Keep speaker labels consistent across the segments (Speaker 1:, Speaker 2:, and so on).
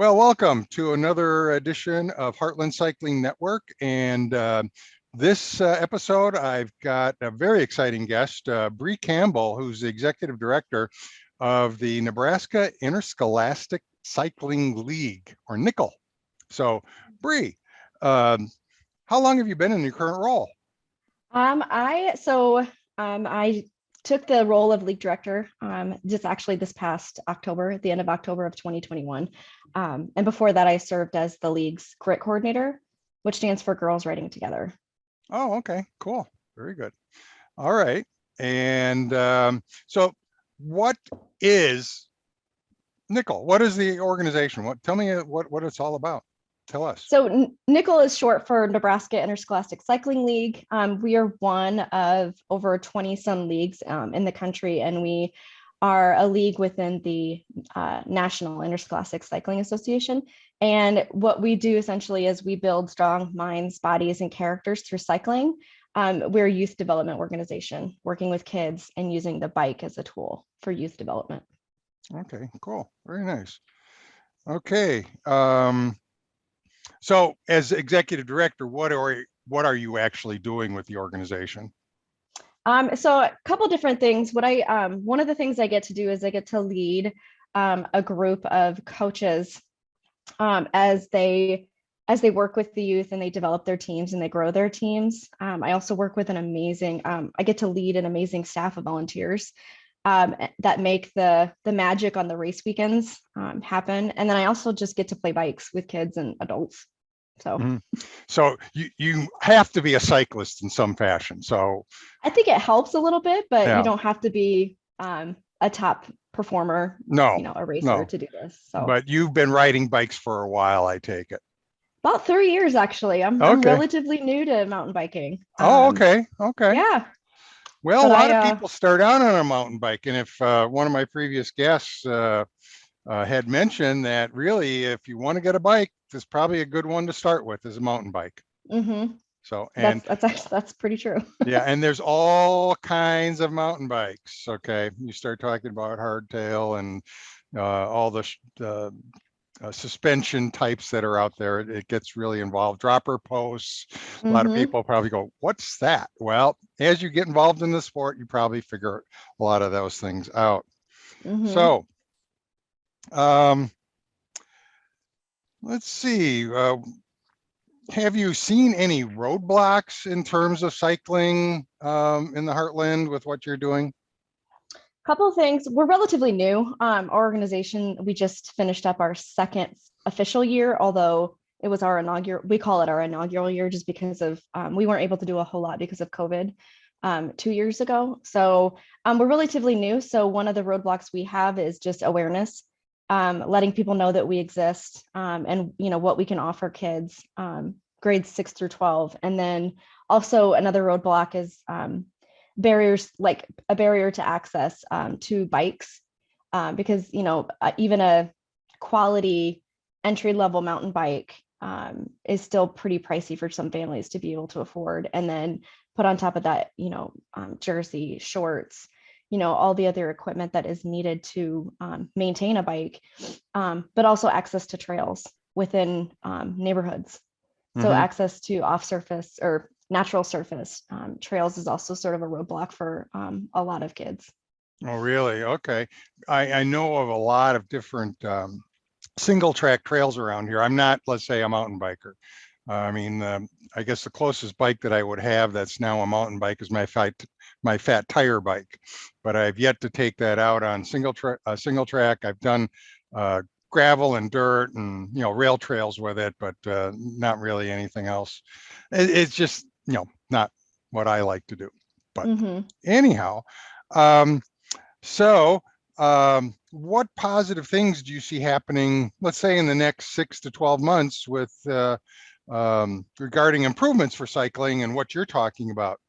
Speaker 1: Well, welcome to another edition of Heartland Cycling Network. And this episode, I've got a very exciting guest, Bree Campbell, who's the executive director of the Nebraska Interscholastic Cycling League, or NICL. So, Bree, how long have you been in your current role?
Speaker 2: I took the role of league director just actually this past October, at the end of October of 2021. And before that, I served as the league's grit coordinator, which stands for Girls Riding Together.
Speaker 1: Oh, okay, cool. Very good. All right. And so what is NICL? What is the organization? Tell me what it's all about. Tell us.
Speaker 2: So NICL is short for Nebraska Interscholastic Cycling League. We are one of over 20 some leagues in the country, and we are a league within the National Interscholastic Cycling Association. And what we do essentially is we build strong minds, bodies, and characters through cycling. We're a youth development organization working with kids and using the bike as a tool for youth development.
Speaker 1: Okay, cool. Very nice. Okay. So as executive director, what are you actually doing with the organization?
Speaker 2: So a couple different things. One of the things I get to do is I get to lead a group of coaches as they work with the youth and they develop their teams and they grow their teams. I also work with I get to lead an amazing staff of volunteers that make the magic on the race weekends happen. And then I also just get to play bikes with kids and adults.
Speaker 1: So you have to be a cyclist in some fashion. So
Speaker 2: I think it helps a little bit, but
Speaker 1: yeah.
Speaker 2: You don't have to be a top performer, a racer to do this. So,
Speaker 1: but you've been riding bikes for a while, I take it.
Speaker 2: About 3 years, actually. I'm relatively new to mountain biking.
Speaker 1: Okay.
Speaker 2: Yeah.
Speaker 1: Well, a lot of people start out on a mountain bike, and if one of my previous guests had mentioned that really, if you want to get a bike, this is probably a good one to start with, is a mountain bike.
Speaker 2: Mm-hmm.
Speaker 1: So,
Speaker 2: and that's pretty true.
Speaker 1: Yeah, and there's all kinds of mountain bikes. Okay, you start talking about hardtail and all the suspension types that are out there. It gets really involved. Dropper posts. A lot of people probably go, "What's that?" Well, as you get involved in the sport, you probably figure a lot of those things out. So, let's see. Have you seen any roadblocks in terms of cycling in the Heartland with what you're doing?
Speaker 2: Couple of things. We're relatively new. Our organization, we just finished up our second official year, although it was we call it our inaugural year just because of we weren't able to do a whole lot because of COVID 2 years ago. So we're relatively new. So one of the roadblocks we have is just awareness, letting people know that we exist and what we can offer kids grades 6 through 12. And then also another roadblock is barriers, like a barrier to access to bikes, because even a quality entry-level mountain bike is still pretty pricey for some families to be able to afford. And then put on top of that, jersey, shorts, all the other equipment that is needed to maintain a bike, but also access to trails within neighborhoods. So access to off-surface or natural surface trails is also sort of a roadblock for a lot of kids.
Speaker 1: Oh, really? Okay. I know of a lot of different single track trails around here. I'm not, let's say, a mountain biker. I guess the closest bike that I would have that's now a mountain bike is my fat tire bike, but I've yet to take that out on single track. I've done gravel and dirt and rail trails with it, but not really anything else. It's just not what I like to do. But anyhow, what positive things do you see happening, let's say, in the next 6 to 12 months with regarding improvements for cycling and what you're talking about?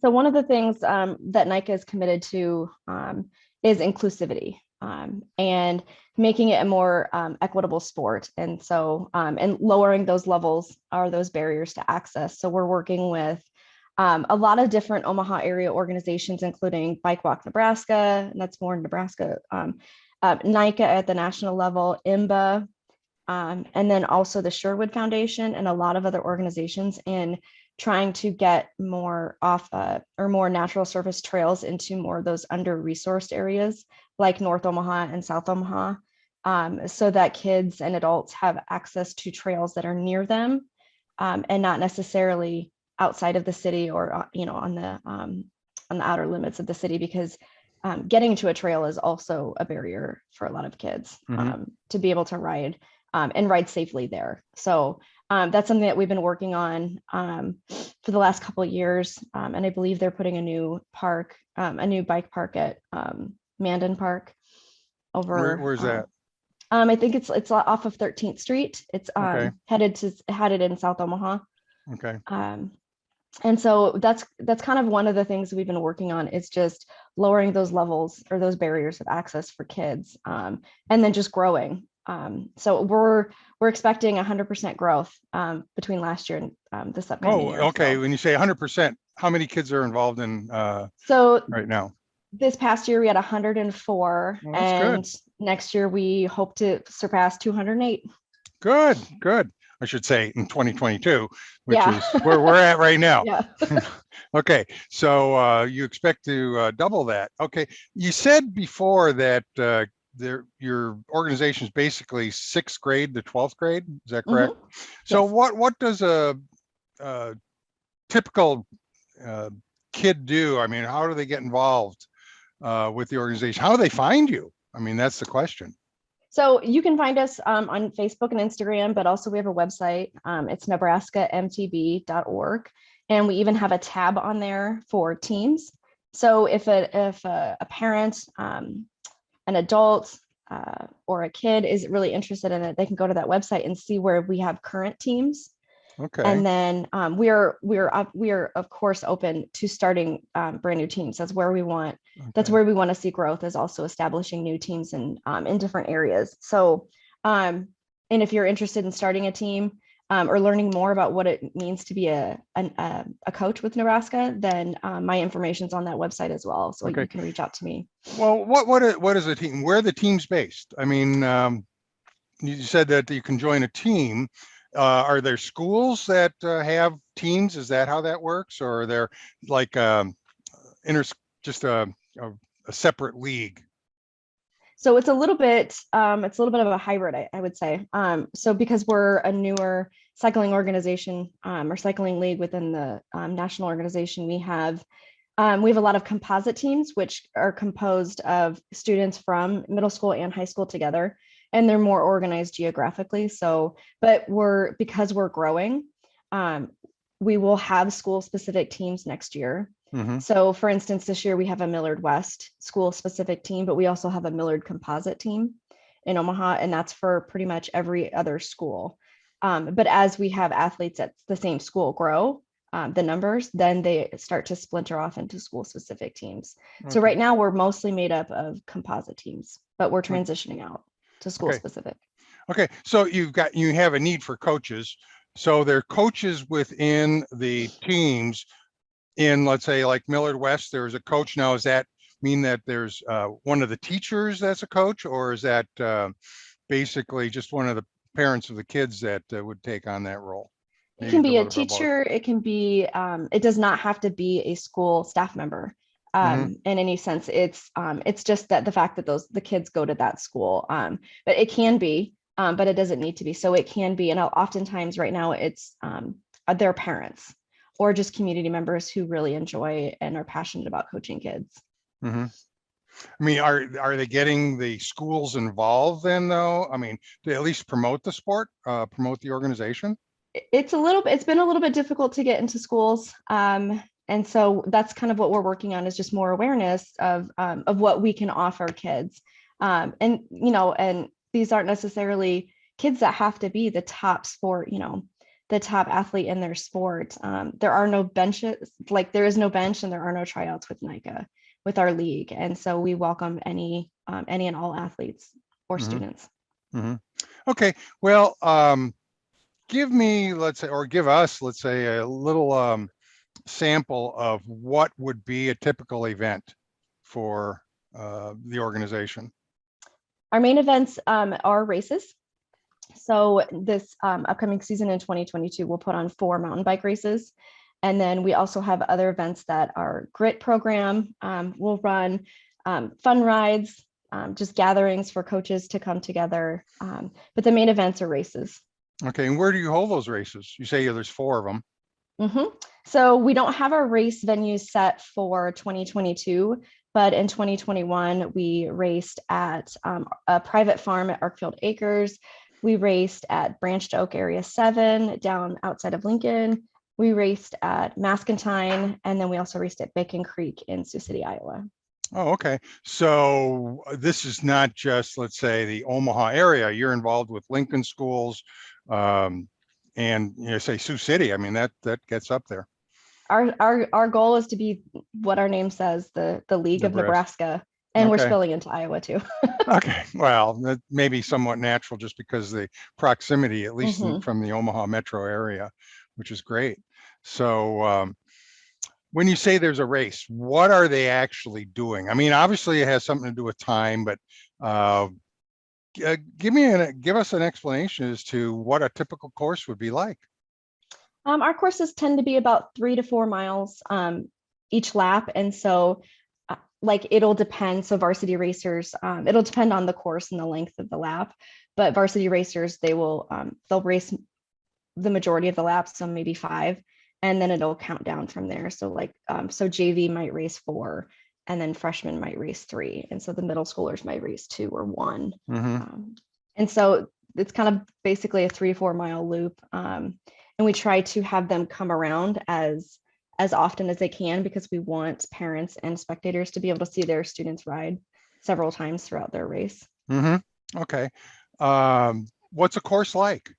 Speaker 2: So one of the things that NICA is committed to is inclusivity and making it a more equitable sport. And so, and lowering those levels or those barriers to access. So we're working with a lot of different Omaha area organizations, including Bike Walk Nebraska, and that's more in Nebraska, NICA at the national level, IMBA, and then also the Sherwood Foundation and a lot of other organizations in trying to get more off or more natural surface trails into more of those under-resourced areas like North Omaha and South Omaha, so that kids and adults have access to trails that are near them, and not necessarily outside of the city or on the outer limits of the city, because getting to a trail is also a barrier for a lot of kids to be able to ride and ride safely there. So that's something that we've been working on for the last couple of years. And I believe they're putting a new bike park at Mandan Park over.
Speaker 1: Where's that?
Speaker 2: I think it's off of 13th Street. It's
Speaker 1: Okay.
Speaker 2: headed in South Omaha.
Speaker 1: Okay.
Speaker 2: And so that's kind of one of the things we've been working on, is just lowering those levels or those barriers of access for kids, and then just growing. So we're expecting 100% growth between last year and this upcoming year.
Speaker 1: Okay.
Speaker 2: So.
Speaker 1: When you say 100%, how many kids are involved in
Speaker 2: So
Speaker 1: right now?
Speaker 2: This past year we had 104, and next year we hope to surpass 208.
Speaker 1: Good. I should say in 2022, which
Speaker 2: Yeah.
Speaker 1: is where we're at right now.
Speaker 2: Yeah.
Speaker 1: Okay, so you expect to double that. Okay, you said before that your organization is basically 6th grade to 12th grade. Is that correct? So
Speaker 2: yes.
Speaker 1: what does a typical kid do? I mean, how do they get involved with the organization? How do they find you? I mean, that's the question.
Speaker 2: So you can find us on Facebook and Instagram, but also we have a website. It's nebraskamtb.org. And we even have a tab on there for teams. So if a parent, an adult, or a kid is really interested in it, they can go to that website and see where we have current teams.
Speaker 1: Okay.
Speaker 2: And then we are of course open to starting brand new teams. That's where we want to see growth, is also establishing new teams in different areas. So and if you're interested in starting a team or learning more about what it means to be a coach with Nebraska, then my information's on that website as well. So you can reach out to me.
Speaker 1: Well, what is a team? Where are the teams based? I mean, you said that you can join a team. Are there schools that have teams? Is that how that works? Or are there like just a separate league?
Speaker 2: So it's a little bit of a hybrid, I would say. So because we're a newer cycling organization or cycling league within the national organization, we have a lot of composite teams, which are composed of students from middle school and high school together, and they're more organized geographically. So, but because we're growing, we will have school specific teams next year. So for instance, this year we have a Millard West school specific team, but we also have a Millard composite team in Omaha, and that's for pretty much every other school. But as we have athletes at the same school grow, the numbers, then they start to splinter off into school specific teams. So right now we're mostly made up of composite teams, but we're transitioning out to school specific.
Speaker 1: Okay, so you have a need for coaches. So there are coaches within the teams. In, let's say, like Millard West, there's a coach now. Does that mean that there's one of the teachers that's a coach, or is that basically just one of the parents of the kids that would take on that role?
Speaker 2: It can be a teacher. It can be. It does not have to be a school staff member in any sense. It's just that the fact that the kids go to that school. But it can be, but it doesn't need to be. So it can be, and oftentimes right now it's their parents or just community members who really enjoy and are passionate about coaching kids.
Speaker 1: I mean, are they getting the schools involved then, though? I mean, to at least promote the sport, promote the organization?
Speaker 2: It's been a little bit difficult to get into schools. And so that's kind of what we're working on, is just more awareness of what we can offer kids. And these aren't necessarily kids that have to be the top sport, the top athlete in their sport. There are no benches, like there is no bench, and there are no tryouts with NICL, with our league. And so we welcome any and all athletes or students.
Speaker 1: Okay, well, give me, let's say, or give us, let's say, a little sample of what would be a typical event for the organization.
Speaker 2: Our main events are races. So this upcoming season in 2022, we'll put on 4 mountain bike races. And then we also have other events that our grit program will run, fun rides, just gatherings for coaches to come together. But the main events are races.
Speaker 1: Okay, and where do you hold those races? You say there's 4 of them.
Speaker 2: So we don't have our race venue set for 2022, but in 2021, we raced at a private farm at Arkfield Acres. We raced at Branched Oak Area 7 down outside of Lincoln. We raced at Mascentine, and then we also raced at Bacon Creek in Sioux City, Iowa.
Speaker 1: Oh, okay. So this is not just, let's say, the Omaha area. You're involved with Lincoln schools, and say Sioux City. I mean, that gets up there.
Speaker 2: Our goal is to be what our name says, the League of Nebraska, and we're spilling into Iowa too.
Speaker 1: Okay, well, that may be somewhat natural just because the proximity, at least from the Omaha metro area, which is great. So when you say there's a race, what are they actually doing? I mean, obviously it has something to do with time, but give us an explanation as to what a typical course would be like.
Speaker 2: Our courses tend to be about 3 to 4 miles each lap. And so like it'll depend. So varsity racers, it'll depend on the course and the length of the lap, but varsity racers, they'll race the majority of the laps, so maybe 5, and then it'll count down from there. So like, so JV might race 4, and then freshmen might race 3. And so the middle schoolers might race 2 or 1. And so it's kind of basically a 3 to 4 mile loop. And we try to have them come around as often as they can, because we want parents and spectators to be able to see their students ride several times throughout their race.
Speaker 1: Okay. What's a course like?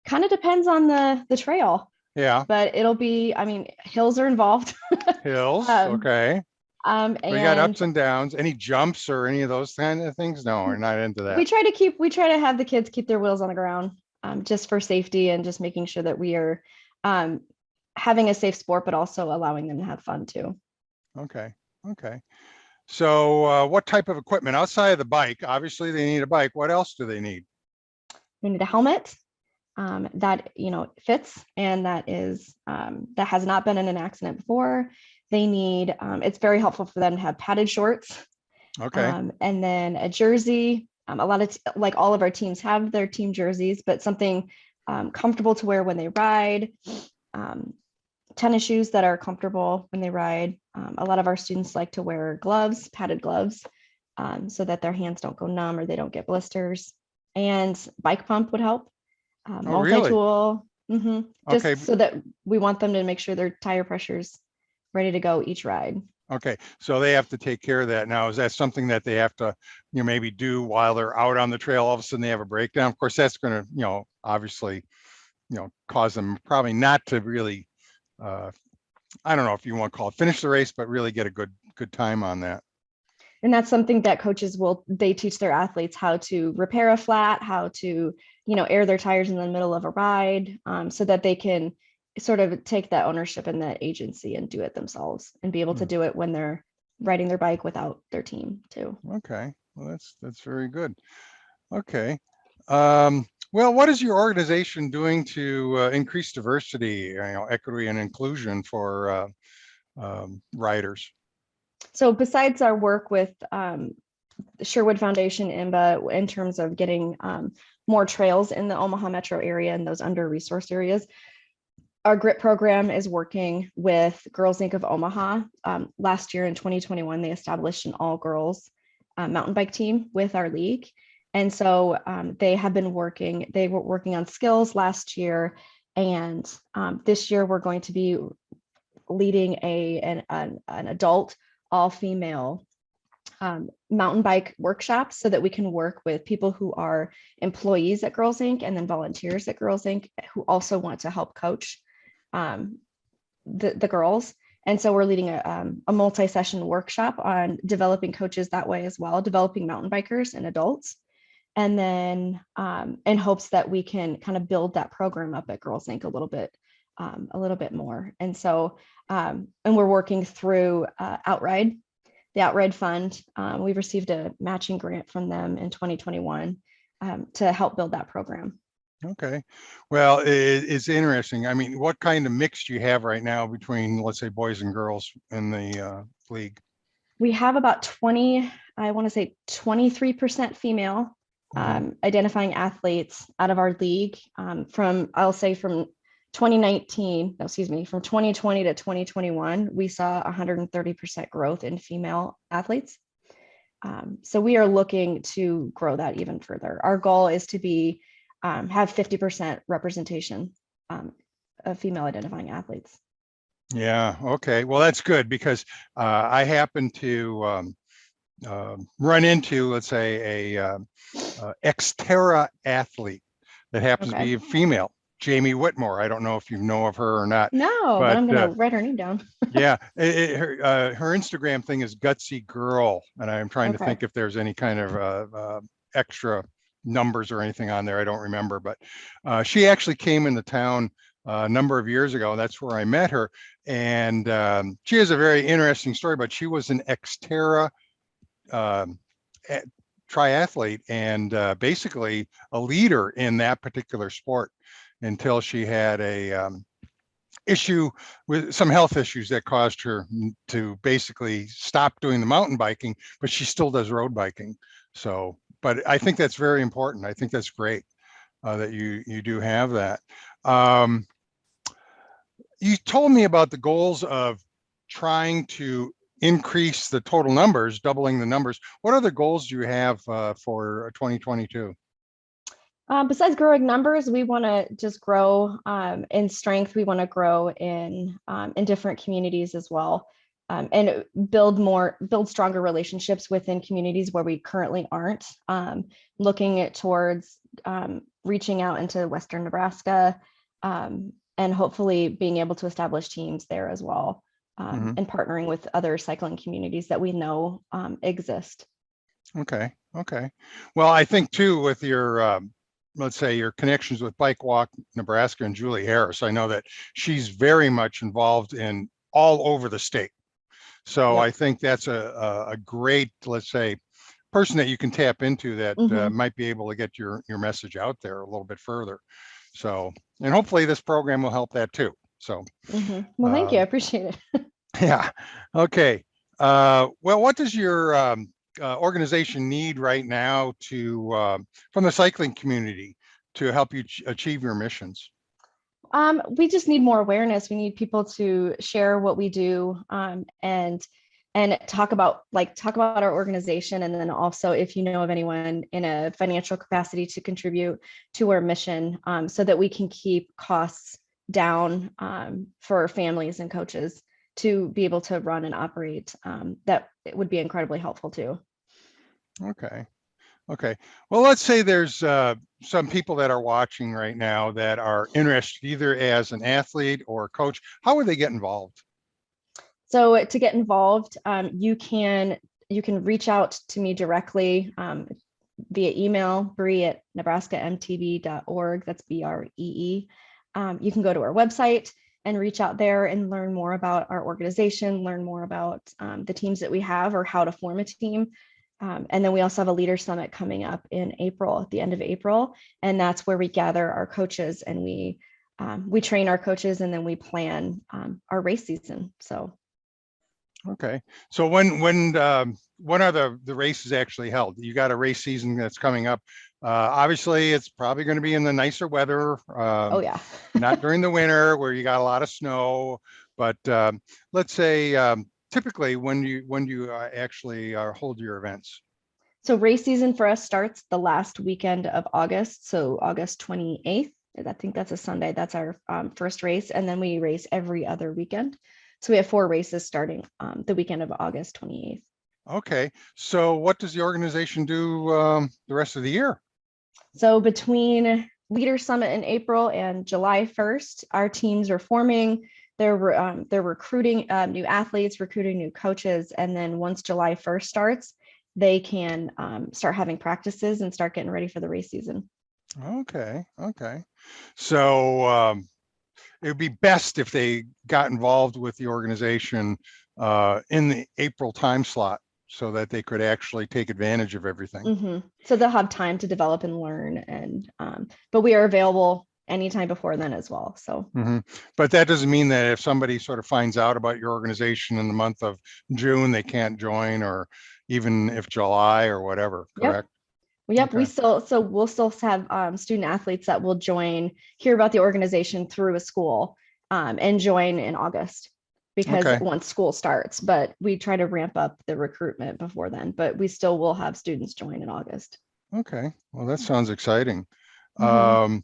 Speaker 2: Kind of depends on the trail.
Speaker 1: Yeah.
Speaker 2: But it'll be, I mean, hills are involved.
Speaker 1: Hills. Okay.
Speaker 2: And
Speaker 1: we got ups and downs. Any jumps or any of those kind of things? No, we're not into that.
Speaker 2: We try to have the kids keep their wheels on the ground, just for safety and just making sure that we are having a safe sport, but also allowing them to have fun too.
Speaker 1: Okay. So what type of equipment outside of the bike? Obviously they need a bike. What else do they need?
Speaker 2: They need a helmet that fits, and that has not been in an accident before. They need, it's very helpful for them to have padded shorts.
Speaker 1: Okay.
Speaker 2: And then a jersey. A lot of like all of our teams have their team jerseys, but something comfortable to wear when they ride. Tennis shoes that are comfortable when they ride. A lot of our students like to wear gloves, padded gloves, so that their hands don't go numb or they don't get blisters. And bike pump would help. Multi-tool.
Speaker 1: Really?
Speaker 2: Just so that we want them to make sure their tire pressure's ready to go each ride.
Speaker 1: Okay, so they have to take care of that. Now, is that something that they have to, maybe do while they're out on the trail? All of a sudden they have a breakdown. Of course, that's going to, obviously, cause them probably not to really, I don't know if you want to call it finish the race, but really get a good time on that.
Speaker 2: And that's something that coaches they teach their athletes how to repair a flat, how to, air their tires in the middle of a ride, so that they can sort of take that ownership and that agency and do it themselves and be able to do it when they're riding their bike without their team too.
Speaker 1: Okay, well, that's very good. Okay. Well, what is your organization doing to increase diversity, equity and inclusion for riders?
Speaker 2: So besides our work with the Sherwood Foundation, IMBA, in terms of getting more trails in the Omaha metro area and those under-resourced areas, our GRIT program is working with Girls Inc. of Omaha. Last year in 2021, they established an all-girls mountain bike team with our league. And so they were working on skills last year. And this year we're going to be leading an adult all-female mountain bike workshop, so that we can work with people who are employees at Girls Inc. and then volunteers at Girls Inc. who also want to help coach the girls. And so we're leading a multi-session workshop on developing coaches that way as well, developing mountain bikers and adults. And then in hopes that we can kind of build that program up at Girls Inc. a little bit more. And so, and we're working through Outride, the Outride Fund. We've received a matching grant from them in 2021. to help build that program.
Speaker 1: Okay. Well, it's interesting. I mean, what kind of mix do you have right now between, let's say, boys and girls in the league?
Speaker 2: We have about 20, I want to say 23% female identifying athletes out of our league I'll say from 2019, no, excuse me, from 2020 to 2021, we saw 130% growth in female athletes. So we are looking to grow that even further. Our goal is to be have 50% representation of female identifying athletes.
Speaker 1: Yeah. Okay. Well, that's good because I happen to run into, let's say, a Xterra athlete that happens to be a female, Jamie Whitmore. I don't know if you know of her or not.
Speaker 2: No, but I'm going to write her name down.
Speaker 1: Yeah, her Instagram thing is Gutsy Girl, and I'm trying to think if there's any kind of extra numbers or anything on there. I don't remember, but she actually came into town a number of years ago. That's where I met her, and she has a very interesting story. But she was an Xterra triathlete and basically a leader in that particular sport until she had a issue with some health issues that caused her to basically stop doing the mountain biking, but she still does road biking. So, but I think that's very important. I think that's great that you do have that. You told me about the goals of trying to increase the total numbers, doubling the numbers. What other goals do you have for 2022?
Speaker 2: Besides growing numbers, we want to just grow in strength. We want to grow in different communities as well, and build stronger relationships within communities where we currently aren't. Looking towards reaching out into Western Nebraska, and hopefully being able to establish teams there as well, and partnering with other cycling communities that we know exist.
Speaker 1: Okay. Okay. Well, I think too with your let's say your connections with Bike Walk Nebraska and Julie Harris, I know that she's very much involved in all over the state. So I think that's a great, let's say, person that you can tap into that might be able to get your message out there a little bit further. So, and hopefully this program will help that too. So,
Speaker 2: well, thank you. I appreciate it.
Speaker 1: Yeah. Okay. Well, what does your organization need right now to from the cycling community to help you achieve your missions?
Speaker 2: We just need more awareness. We need people to share what we do, and talk about our organization. And then also, if you know of anyone in a financial capacity to contribute to our mission, so that we can keep costs down for families and coaches to be able to run and operate, that it would be incredibly helpful too.
Speaker 1: Okay. Okay. Well, let's say there's some people that are watching right now that are interested either as an athlete or a coach. How would they get involved?
Speaker 2: So to get involved, you can reach out to me directly via email, bree@nebraskamtb.org. That's BREE. You can go to our website and reach out there and learn more about our organization, learn more about the teams that we have or how to form a team. And then we also have a leader summit coming up in April, at the end of April. And that's where we gather our coaches and we train our coaches, and then we plan our race season. So.
Speaker 1: Okay. So when are the races actually held? You got a race season that's coming up. Obviously it's probably going to be in the nicer weather.
Speaker 2: Oh yeah.
Speaker 1: Not during the winter where you got a lot of snow, but let's say typically when you actually hold your events.
Speaker 2: So race season for us starts the last weekend of August. So August 28th, I think that's a Sunday. That's our first race. And then we race every other weekend. So we have 4 races starting the weekend of August 28th.
Speaker 1: Okay. So what does the organization do the rest of the year?
Speaker 2: So between Leader Summit in April and July 1st, our teams are forming. They're recruiting new athletes, recruiting new coaches. And then once July 1st starts, they can start having practices and start getting ready for the race season.
Speaker 1: Okay. Okay. So it would be best if they got involved with the organization in the April time slot so that they could actually take advantage of everything.
Speaker 2: Mm-hmm. So they'll have time to develop and learn, and but we are available anytime before then as well. So,
Speaker 1: but that doesn't mean that if somebody sort of finds out about your organization in the month of June, they can't join, or even if July or whatever, correct?
Speaker 2: Yep.
Speaker 1: Okay.
Speaker 2: We'll still have student athletes that will hear about the organization through a school, and join in August, because
Speaker 1: Okay.
Speaker 2: once school starts, but we try to ramp up the recruitment before then, but we still will have students join in August.
Speaker 1: Okay. Well, that sounds exciting.
Speaker 2: Mhm.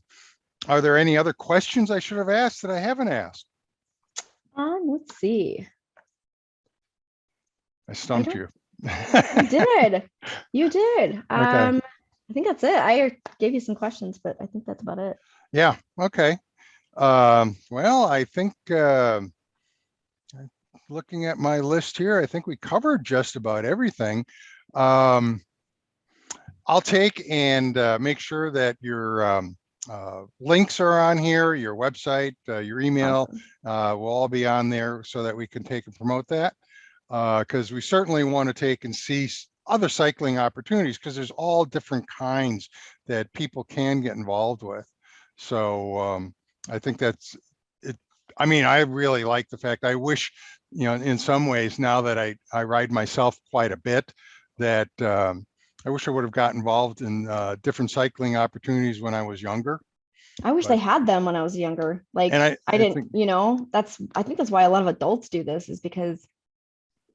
Speaker 1: Are there any other questions I should have asked that I haven't asked?
Speaker 2: Let's see.
Speaker 1: I stumped you.
Speaker 2: You did. You did.
Speaker 1: Okay.
Speaker 2: I think that's it. I gave you some questions, but I think that's about it.
Speaker 1: Yeah. Okay. Well, I think looking at my list here, I think we covered just about everything. I'll take and make sure that your links are on here, your website, your email
Speaker 2: Awesome.
Speaker 1: will all be on there so that we can take and promote that. Because we certainly want to take and see other cycling opportunities, because there's all different kinds that people can get involved with. So I think that's it. I mean, I really like the fact, I wish, in some ways, now that I ride myself quite a bit, that I wish I would have got involved in different cycling opportunities when I was younger.
Speaker 2: I wish they
Speaker 1: But,
Speaker 2: had them when I was younger.
Speaker 1: and
Speaker 2: Like I
Speaker 1: I
Speaker 2: didn't,
Speaker 1: think,
Speaker 2: I think that's why a lot of adults do this, is because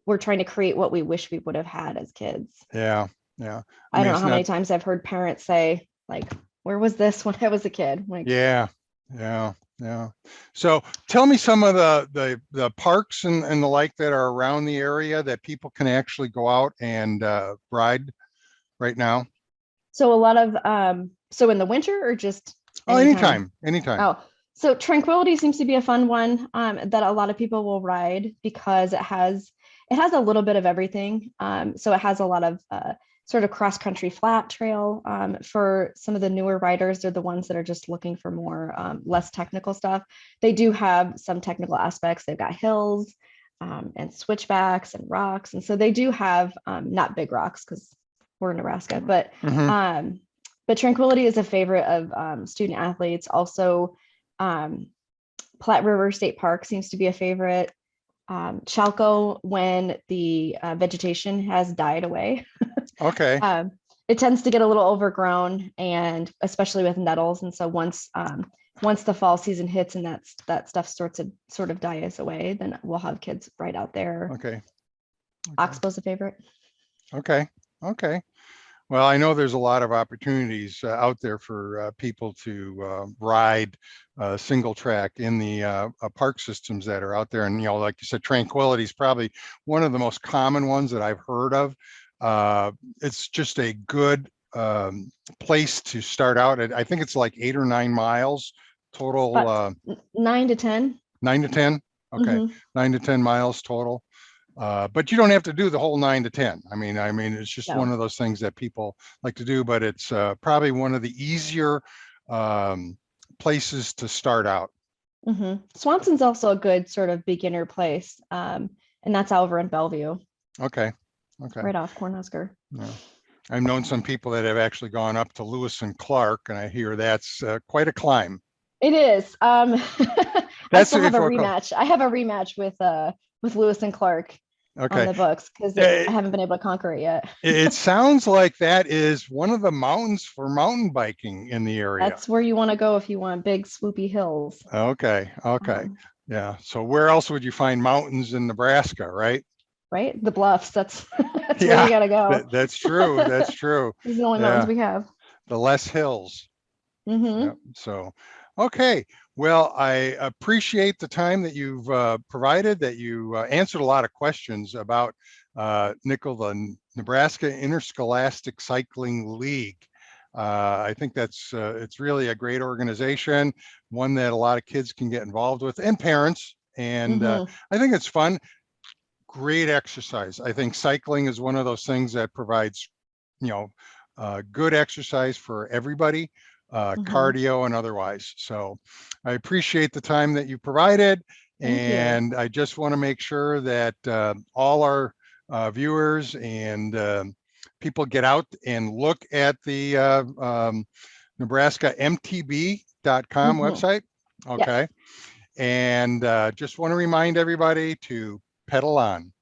Speaker 2: we're trying to create what we wish we would have had as kids.
Speaker 1: yeah, yeah. I
Speaker 2: I
Speaker 1: mean,
Speaker 2: don't know
Speaker 1: it's
Speaker 2: how many
Speaker 1: not,
Speaker 2: times I've heard parents say, like, where was this when I was a kid? Like,
Speaker 1: yeah, yeah, yeah. So tell me some of the parks and the like that are around the area that people can actually go out and ride right now.
Speaker 2: so a lot of so in the winter or just
Speaker 1: Oh,
Speaker 2: anytime?
Speaker 1: anytime, anytime.
Speaker 2: Oh, so Tranquility seems to be a fun one, that a lot of people will ride, because it has a little bit of everything. So it has a lot of sort of cross country flat trail. For some of the newer riders, they're the ones that are just looking for more less technical stuff. They do have some technical aspects. They've got hills, and switchbacks and rocks, and so they do have not big rocks, because we're in Nebraska, but
Speaker 1: Hmm.
Speaker 2: um, but Tranquility is a favorite of student athletes. Also, Platte River State Park seems to be a favorite. Chalco, when the vegetation has died away,
Speaker 1: Okay,
Speaker 2: um, it tends to get a little overgrown, and especially with nettles. And so once the fall season hits and that stuff sort of dies away, then we'll have kids right out there.
Speaker 1: okay,
Speaker 2: Oxbow's a favorite.
Speaker 1: okay, okay. Well, I know there's a lot of opportunities out there for people to ride single track in the park systems that are out there. And, like you said, Tranquility is probably one of the most common ones that I've heard of. It's just a good place to start out. I think it's like 8 or 9 miles total,
Speaker 2: But 9 to 10.
Speaker 1: 9 to 10. Okay,
Speaker 2: Mm-hmm.
Speaker 1: 9 to 10 miles total. But you don't have to do the whole 9 to 10. I mean, it's just one
Speaker 2: No.
Speaker 1: of those things that people like to do, but it's probably one of the easier places to start out.
Speaker 2: Mm-hmm. Swanson's also a good sort of beginner place, and that's over in Bellevue,
Speaker 1: Okay. Okay.
Speaker 2: right off Cornhusker.
Speaker 1: Yeah. I've known some people that have actually gone up to Lewis and Clark, and I hear that's quite a climb.
Speaker 2: It is. I
Speaker 1: That's
Speaker 2: still have
Speaker 1: if
Speaker 2: a
Speaker 1: we'll go.
Speaker 2: rematch. I have a rematch with Lewis and Clark on
Speaker 1: Okay.
Speaker 2: the books, because I
Speaker 1: It,
Speaker 2: haven't been able to conquer it yet.
Speaker 1: it sounds like that is one of the mountains for mountain biking in the area.
Speaker 2: That's where you want to go if you want big swoopy hills.
Speaker 1: Okay. Okay.
Speaker 2: Um,
Speaker 1: Yeah. So where else would you find mountains in Nebraska, right?
Speaker 2: right? The bluffs. That's that's where you
Speaker 1: Yeah,
Speaker 2: gotta go.
Speaker 1: that's true. That's true.
Speaker 2: These are the only mountains
Speaker 1: Yeah,
Speaker 2: we have.
Speaker 1: the less hills. Yeah.
Speaker 2: Mm-hmm.
Speaker 1: So, okay. Well, I appreciate the time that you've provided, that you answered a lot of questions about NICL, the Nebraska Interscholastic Cycling League. I think it's really a great organization, one that a lot of kids can get involved with, and parents. And
Speaker 2: Mm-hmm.
Speaker 1: I think it's fun. Great exercise. I think cycling is one of those things that provides, you know, good exercise for everybody,
Speaker 2: Mm-hmm.
Speaker 1: cardio and otherwise. So I appreciate the time that you provided.
Speaker 2: Thank you.
Speaker 1: And I just want to make sure that all our viewers and people get out and look at the Nebraska MTB.com website. Okay.
Speaker 2: Yes.
Speaker 1: And just want to remind everybody to pedal on.